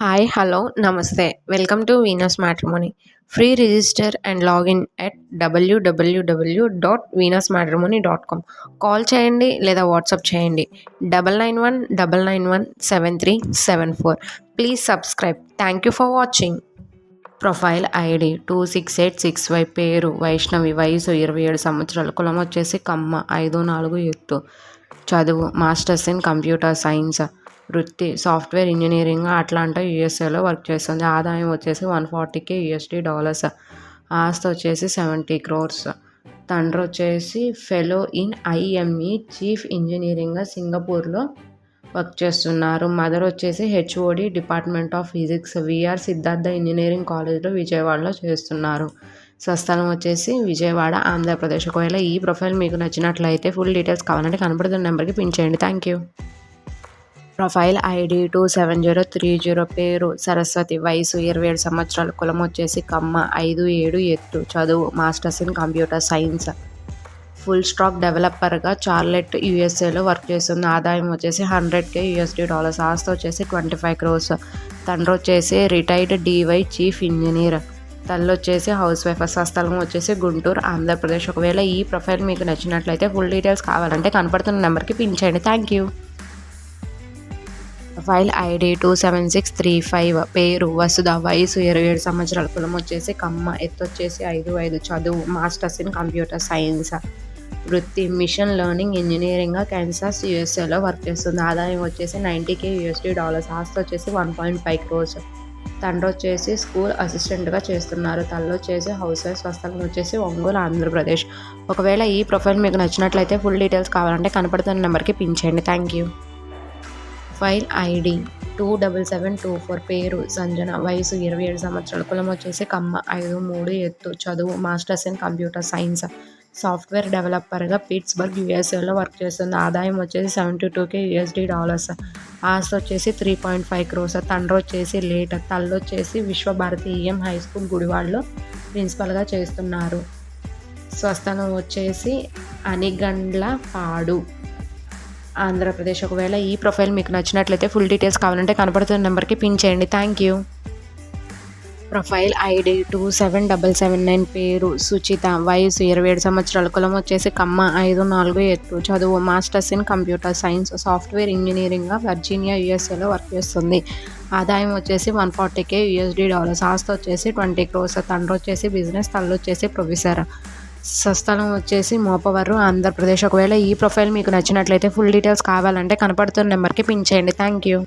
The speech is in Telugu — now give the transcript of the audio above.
Hi, hello, namaste. Welcome to Venus Matrimony. Free register and login at www.venusmatrimony.com. Call చేయండి లేదా వాట్సాప్ చేయండి 9919917374. Please subscribe. Thank you for watching. Profile ID 26865, పేరు వైష్ణవి, వయసు 27 సంవత్సరాలు, కులం వచ్చేసి కమ్మ, 5'4" ఎత్తు, చదువు మాస్టర్స్ ఇన్ కంప్యూటర్ సైన్స్, వృత్తి సాఫ్ట్వేర్ ఇంజనీరింగ్, అట్లాంటా యూఎస్ఏలో వర్క్ చేస్తుంది. ఆదాయం వచ్చేసి $140,000, ఆస్తి వచ్చేసి 70 crores. తండ్రి వచ్చేసి ఫెలో ఇన్ ఐఎంఈ చీఫ్ ఇంజనీరింగ్గా సింగపూర్లో వర్క్ చేస్తున్నారు. మదర్ వచ్చేసి HOD department of physics VR Siddhartha engineering కాలేజ్లో విజయవాడలో చేస్తున్నారు. స్వస్థలం వచ్చేసి విజయవాడ, ఆంధ్రప్రదేశ్. ఒకవేళ ఈ ప్రొఫైల్ మీకు నచ్చినట్లయితే ఫుల్ డీటెయిల్స్ కావాలంటే కనపడుతున్న నెంబర్కి పిన్ చేయండి. Thank you. ప్రొఫైల్ ఐడి 27030, పేరు సరస్వతి, వయసు 27 సంవత్సరాలు, కులం వచ్చేసి కమ్మ, 5'7" ఎత్తు, చదువు masters in computer science, full stack డెవలపర్గా చార్లెట్ యూఎస్ఏలో వర్క్ చేస్తుంది. ఆదాయం వచ్చేసి $100,000, ఆస్తి వచ్చేసి 25 crores. తండ్రి వచ్చేసి రిటైర్డ్ డివై చీఫ్ ఇంజనీర్, తల్లి వచ్చేసి హౌస్ వైఫ్. స్వస్థలం వచ్చేసి గుంటూరు, ఆంధ్రప్రదేశ్. ఒకవేళ ఈ ప్రొఫైల్ మీకు నచ్చినట్లయితే ఫుల్ డీటెయిల్స్ కావాలంటే కనపడుతున్న నెంబర్కి పిన్ చేయండి. Thank you. ప్రొఫైల్ ఐడి 27635, పేరు వసుధ, వయసు 27 సంవత్సరాలు, కులం వచ్చేసి కమ్మ, ఎత్తు వచ్చేసి 5'5", చదువు మాస్టర్స్ ఇన్ కంప్యూటర్ సైన్స్, వృత్తి మిషన్ లెర్నింగ్ ఇంజనీరింగ్గా కాన్సాస్ యూఎస్ఏలో వర్క్ చేస్తుంది. ఆదాయం వచ్చేసి $90,000, ఆస్తి వచ్చేసి 1.5 crores. తండ్రి వచ్చేసి స్కూల్ అసిస్టెంట్గా చేస్తున్నారు. తల్లి వచ్చేసి హౌస్ వైఫ్. స్వస్థలం వచ్చేసి ఒంగోలు, ఆంధ్రప్రదేశ్. ఒకవేళ ఈ ప్రొఫైల్ మీకు నచ్చినట్లయితే ఫుల్ డీటెయిల్స్ కావాలంటే కనపడుతున్న నెంబర్కి పిన్ చేయండి. Thank you. ప్రొఫైల్ ఐడి 27724, పేరు సంజన, వయసు 27 సంవత్సరాలు, కులం వచ్చేసి కమ్మ, 5'3" ఎత్తు, చదువు masters in computer science, software డెవలపర్గా పిట్స్బర్గ్ యూఎస్ఏలో వర్క్ చేస్తుంది. ఆదాయం వచ్చేసి $72,000, ఆస్తి వచ్చేసి 3.5 crores. తండ్రి వచ్చేసి లేట్. తల్లి వచ్చేసి విశ్వభారతి ఈఎం హై స్కూల్ గుడివాడలో ప్రిన్సిపల్గా చేస్తున్నారు. స్వస్థలం వచ్చేసి అనిగండ్ల పాడు, ఆంధ్రప్రదేశ్. ఒకవేళ ఈ ప్రొఫైల్ మీకు నచ్చినట్లయితే ఫుల్ డీటెయిల్స్ కావాలంటే కనపడుతున్న నెంబర్కి పిన్ చేయండి. Thank you. ప్రొఫైల్ ఐడి 27779, పేరు సుచిత, వయసు 27 సంవత్సరాలు, కులం వచ్చేసి కమ్మ, 5'4" ఎత్తు, చదువు masters in computer science, software ఇంజనీరింగ్గా వర్జీనియా యూఎస్ఏలో వర్క్ చేస్తుంది. ఆదాయం వచ్చేసి $140,000, ఆస్తి వచ్చేసి 20 crores. తండ్రి వచ్చేసి బిజినెస్, తల్లి వచ్చేసి ప్రొఫెసర్. స్వస్థలం వచ్చేసి మోపవరం, ఆంధ్రప్రదేశ్. ఒకవేళ ఈ ప్రొఫైల్ మీకు నచ్చినట్లయితే ఫుల్ డీటెయిల్స్ కావాలంటే కనపడుతున్న నెంబర్కి పిన్ చేయండి. Thank you.